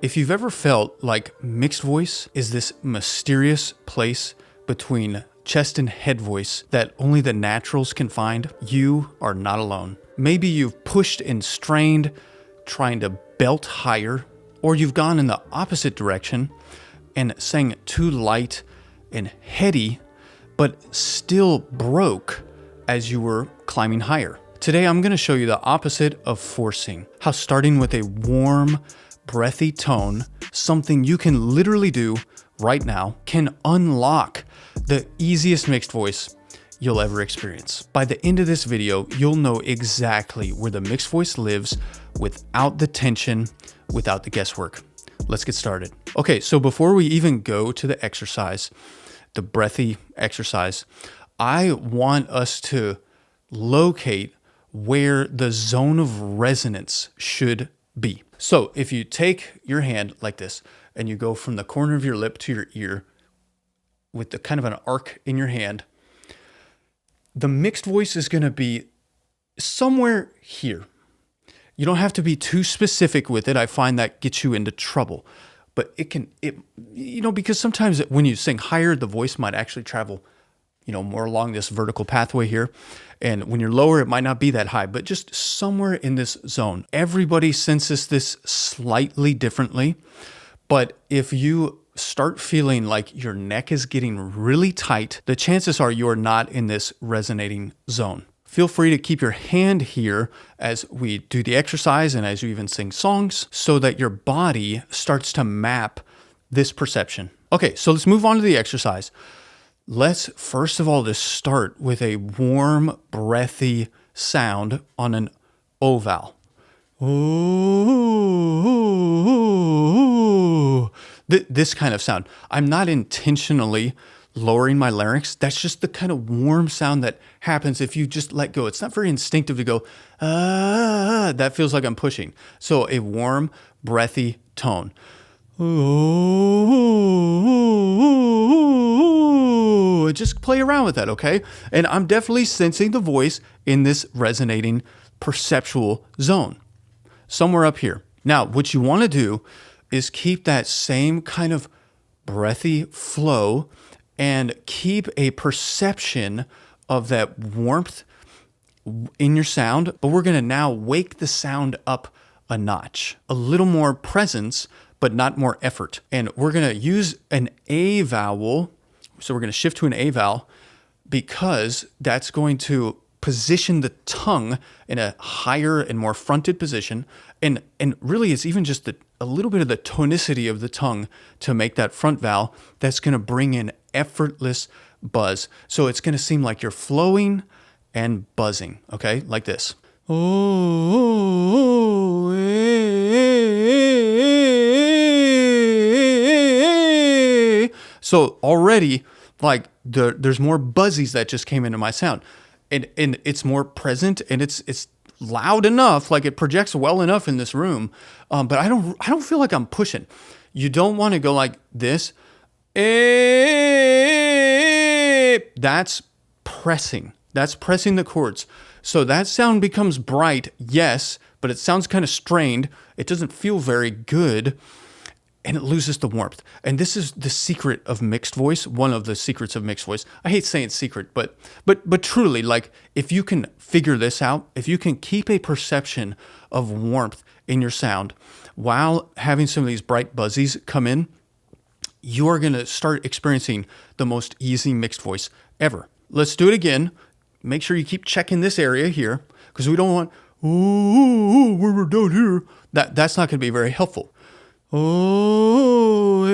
If you've ever felt like mixed voice is this mysterious place between chest and head voice that only the naturals can find, you are not alone. Maybe you've pushed and strained trying to belt higher, or you've gone in the opposite direction and sang too light and heady, but still broke as you were climbing higher. Today, I'm going to show you the opposite of forcing, how starting with a warm, breathy tone, something you can literally do right now, can unlock the easiest mixed voice you'll ever experience. By the end of this video, you'll know exactly where the mixed voice lives without the tension, without the guesswork. Let's get started. Okay, so before we even go to the exercise, the breathy exercise, I want us to locate where the zone of resonance should be. So if you take your hand like this and you go from the corner of your lip to your ear with the kind of an arc in your hand, the mixed voice is going to be somewhere here. You don't have to be too specific with it. I find that gets you into trouble. But because sometimes when you sing higher, the voice might actually travel, more along this vertical pathway here. And when you're lower, it might not be that high, but just somewhere in this zone. Everybody senses this slightly differently. But if you start feeling like your neck is getting really tight, the chances are you are not in this resonating zone. Feel free to keep your hand here as we do the exercise and as you even sing songs so that your body starts to map this perception. Okay, so let's move on to the exercise. Let's first of all just start with a warm, breathy sound on an O vowel. Ooh, this kind of sound. I'm not intentionally lowering my larynx. That's just the kind of warm sound that happens if you just let go. It's not very instinctive to go, that feels like I'm pushing. So a warm, breathy tone. Ooh, just play around with that, okay? And I'm definitely sensing the voice in this resonating perceptual zone, somewhere up here. Now, what you want to do is keep that same kind of breathy flow and keep a perception of that warmth in your sound, but we're going to now wake the sound up a notch, a little more presence, but not more effort. And we're going to use an A vowel. So we're going to shift to an A vowel because that's going to position the tongue in a higher and more fronted position. And really it's even just a little bit of the tonicity of the tongue to make that front vowel that's going to bring in effortless buzz. So it's going to seem like you're flowing and buzzing, okay? Like this. Oh, so already, like there's more buzzies that just came into my sound, and it's more present, and it's loud enough, like it projects well enough in this room. But I don't feel like I'm pushing. You don't want to go like this. That's pressing. That's pressing the chords. So that sound becomes bright, yes, but it sounds kind of strained. It doesn't feel very good, and it loses the warmth. And this is the secret of mixed voice, one of the secrets of mixed voice. I hate saying secret, but truly, like if you can figure this out, if you can keep a perception of warmth in your sound while having some of these bright buzzies come in, you are going to start experiencing the most easy mixed voice ever. Let's do it again. Make sure you keep checking this area here because we don't want, we're down here. That's not going to be very helpful. Oh,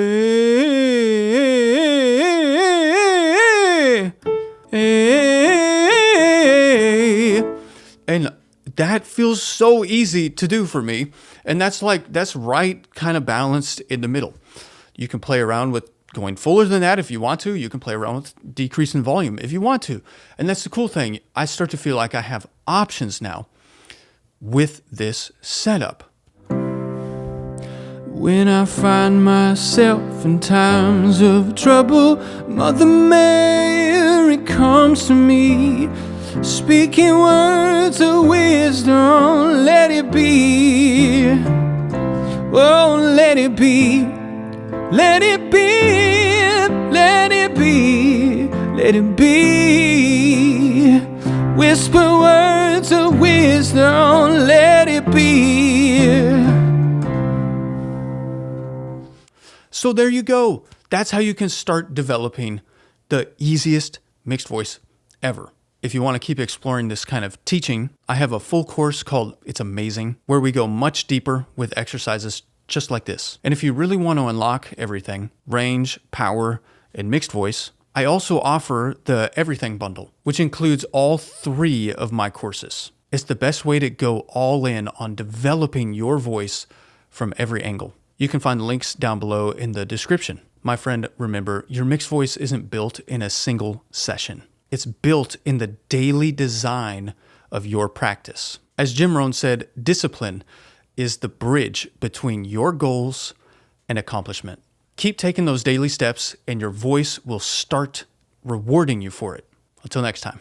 and that feels so easy to do for me. And that's right kind of balanced in the middle. You can play around with going fuller than that if you want to. You can play around with decrease in volume if you want to. And that's the cool thing. I start to feel like I have options now with this setup. When I find myself in times of trouble, Mother Mary comes to me, speaking words of wisdom, let it be. Oh, let it be, let it be, let it be, let it be. Whisper words of wisdom, let it be. So there you go. That's how you can start developing the easiest mixed voice ever. If you want to keep exploring this kind of teaching, I have a full course called It's Amazing, where we go much deeper with exercises just like this. And if you really want to unlock everything, range, power, and mixed voice, I also offer the Everything Bundle, which includes all 3 of my courses. It's the best way to go all in on developing your voice from every angle. You can find the links down below in the description. My friend, remember, your mixed voice isn't built in a single session. It's built in the daily design of your practice. As Jim Rohn said, discipline is the bridge between your goals and accomplishment. Keep taking those daily steps and your voice will start rewarding you for it. Until next time.